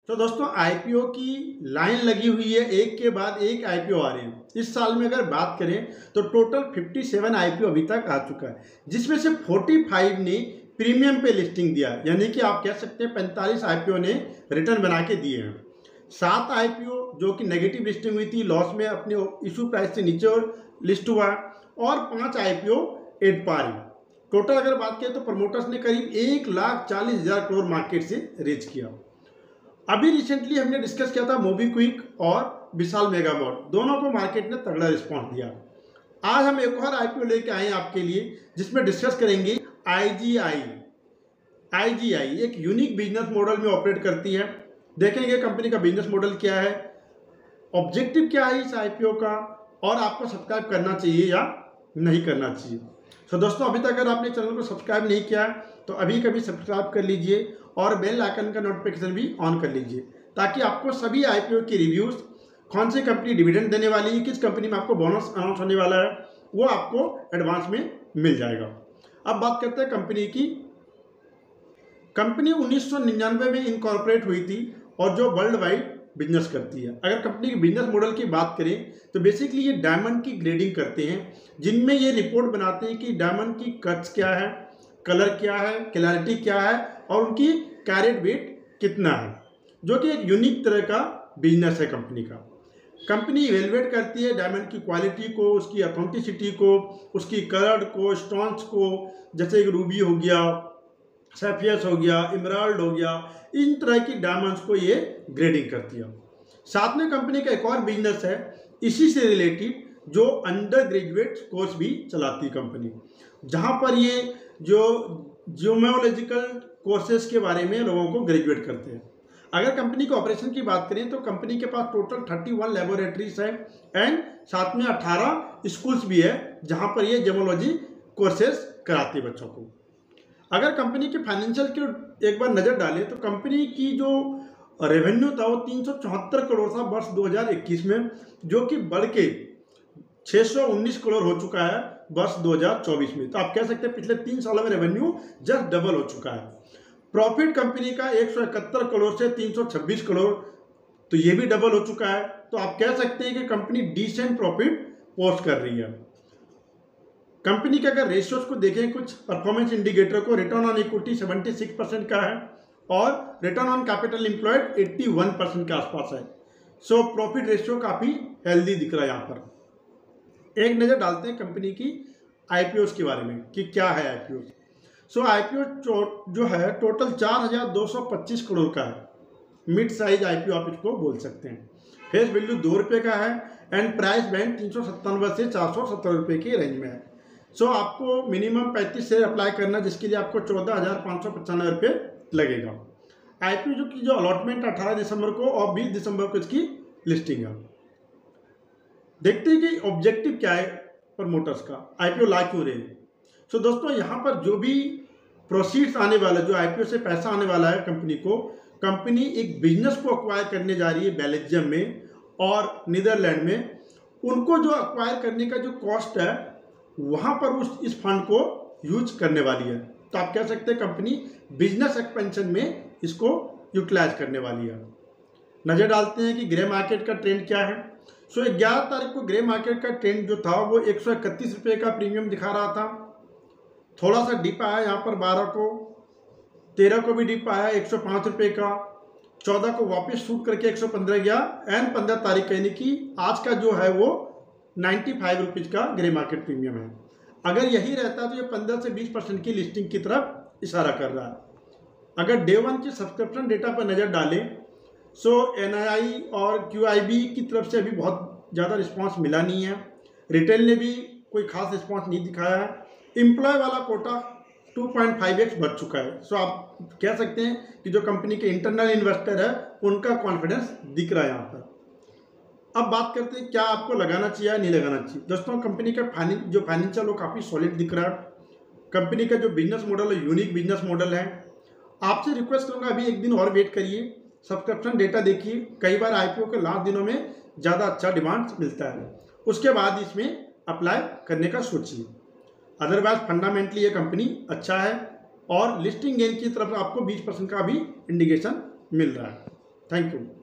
तो दोस्तों आईपीओ की लाइन लगी हुई है, एक के बाद एक आईपीओ आ रहे हैं। इस साल में अगर बात करें तो टोटल 57 आईपीओ अभी तक आ चुका है, जिसमें से 45 ने प्रीमियम पे लिस्टिंग दिया, यानी कि आप कह सकते हैं 45 आईपीओ ने रिटर्न बना के दिए हैं। 7 आईपीओ जो कि नेगेटिव लिस्टिंग हुई थी, लॉस में अपने इशू प्राइस से नीचे लिस्ट हुआ, और 5 आईपीओ एट पार है। टोटल अगर बात करें तो प्रमोटर्स ने करीब 1,40,000 करोड़ मार्केट से रेज किया। अभी रिसेंटली हमने डिस्कस किया था मोबीक्विक और विशाल मेगा मार्ट, दोनों को मार्केट ने तगड़ा रिस्पॉन्स दिया। आज हम एक और आईपीओ लेके आए हैं आपके लिए, जिसमें डिस्कस करेंगे आईजीआई। आईजीआई एक यूनिक बिजनेस मॉडल में ऑपरेट करती है। देखेंगे कंपनी का बिजनेस मॉडल क्या है, ऑब्जेक्टिव क्या है इस आईपीओ का, और आपको सब्सक्राइब करना चाहिए या नहीं करना चाहिए। तो दोस्तों अभी तक अगर आपने चैनल को सब्सक्राइब नहीं किया तो अभी कभी सब्सक्राइब कर लीजिए और बेल आइकन का नोटिफिकेशन भी ऑन कर लीजिए, ताकि आपको सभी आईपीओ की रिव्यूज, कौन सी कंपनी डिविडेंड देने वाली है, किस कंपनी में आपको बोनस अनाउंस होने वाला है, वो आपको एडवांस में मिल जाएगा। अब बात करते हैं कंपनी की। कंपनी 1999 में इनकॉर्पोरेट हुई थी और जो वर्ल्ड वाइड बिजनेस करती है। अगर कंपनी के बिजनेस मॉडल की बात करें तो बेसिकली ये डायमंड की ग्रेडिंग करते हैं, जिनमें ये रिपोर्ट बनाते हैं कि डायमंड की कट्स क्या है, कलर क्या है, क्लैरिटी क्या है और उनकी कैरेट वेट कितना है, जो कि एक यूनिक तरह का बिजनेस है कंपनी का। कंपनी इवेलुएट करती है डायमंड की क्वालिटी को, उसकी ऑथेंटिसिटी को, उसकी कलर को, स्टोन्स को, जैसे एक रूबी हो गया, सैफियस हो गया, इमराल्ड हो गया, इन तरह की डायमंड्स को ये ग्रेडिंग करती है। साथ में कंपनी का एक और बिजनेस है इसी से रिलेटेड, जो अंडर ग्रेजुएट कोर्स भी चलाती है कंपनी, जहां पर ये जो जियोलॉजिकल कोर्सेज के बारे में लोगों को ग्रेजुएट करते हैं। अगर कंपनी के ऑपरेशन की बात करें तो कंपनी के पास टोटल 31 लेबोरेटरीज है एंड साथ में 18 स्कूल्स भी है, जहां पर ये जियोलॉजी कोर्सेज कराती है बच्चों को। अगर कंपनी के फाइनेंशियल की एक बार नज़र डालें तो कंपनी की जो रेवेन्यू था वो 374 करोड़ था वर्ष 2021 में, जो कि बढ़ के 619 करोड़ हो चुका है वर्ष 2024 में। तो आप कह सकते हैं पिछले 3 सालों में रेवेन्यू जस्ट डबल हो चुका है। प्रॉफिट कंपनी का 171 करोड़ से 326 करोड़, तो ये भी डबल हो चुका है। तो आप कह सकते हैं कि कंपनी डिसेंट प्रॉफिट पोस्ट कर रही है। कंपनी के अगर रेशियोज को देखें, कुछ परफॉर्मेंस इंडिकेटर को, रिटर्न ऑन इक्विटी 76% का है और रिटर्न ऑन कैपिटल एम्प्लॉयड 81% के आसपास है। सो प्रॉफिट रेशियो काफ़ी हेल्दी दिख रहा है यहाँ पर। एक नज़र डालते हैं कंपनी की आईपीओ के बारे में कि क्या है आईपीओ। सो आईपीओ जो है टोटल 4,225 करोड़ का है। मिड साइज आईपीओ आप इसको बोल सकते हैं। फेस वैल्यू 2 रुपये का है एंड प्राइस बैंड 397 से 470 रुपये के रेंज में है। सो आपको मिनिमम 35 शेयर अप्लाई करना, जिसके लिए आपको 14,595 रुपये लगेगा। आईपीओ जो की जो अलॉटमेंट 18 दिसंबर को और 20 दिसंबर को इसकी लिस्टिंग है। देखते हैं कि ऑब्जेक्टिव क्या है प्रमोटर्स का, आईपीओ ला क्यों रहे। सो दोस्तों यहाँ पर जो भी प्रोसीड्स आने वाला, जो आईपीओ से पैसा आने वाला है कंपनी को, कंपनी एक बिजनेस को अक्वायर करने जा रही है बेल्जियम में और नीदरलैंड में। उनको जो अक्वायर करने का जो कॉस्ट है वहाँ पर इस फंड को यूज करने वाली है। तो आप कह सकते हैं कंपनी बिजनेस एक्सपेंशन में इसको यूटिलाइज करने वाली है। नज़र डालते हैं कि ग्रे मार्केट का ट्रेंड क्या है। सो 11 तारीख को ग्रे मार्केट का ट्रेंड जो था वो 131 रुपये का प्रीमियम दिखा रहा था। थोड़ा सा डिप आया यहाँ पर 12 को, 13 को भी डिप आया 105 रुपये का, 14 को वापस शूट करके 115 गया एंड 15 तारीख का यानी कि आज का जो है वो 95 रुपीज़ का ग्रे मार्केट प्रीमियम है। अगर यही रहता तो ये 15 से 20% की लिस्टिंग की तरफ इशारा कर रहा है। अगर डे 1 की सब्सक्रिप्शन डेटा पर नज़र डालें सो एनआईआई और क्यूआईबी की तरफ से अभी बहुत ज़्यादा रिस्पांस मिला नहीं है। रिटेल ने भी कोई खास रिस्पांस नहीं दिखाया है। एम्प्लॉय वाला कोटा 2.5x बढ़ चुका है। सो आप कह सकते हैं कि जो कंपनी के इंटरनल इन्वेस्टर है उनका कॉन्फिडेंस दिख रहा है यहाँ पर। अब बात करते हैं क्या आपको लगाना चाहिए या नहीं लगाना चाहिए। दोस्तों कंपनी का जो फाइनेंशियल वो काफ़ी सॉलिड दिख रहा है। कंपनी का जो बिजनेस मॉडल है यूनिक बिजनेस मॉडल है। आपसे रिक्वेस्ट करूँगा अभी एक दिन और वेट करिए, सब्सक्रिप्शन डेटा देखिए। कई बार आईपीओ के लास्ट दिनों में ज़्यादा अच्छा डिमांड मिलता है, उसके बाद इसमें अप्लाई करने का सोचिए। अदरवाइज फंडामेंटली ये कंपनी अच्छा है और लिस्टिंग गेन की तरफ आपको 20% का भी इंडिकेशन मिल रहा है। Thank you.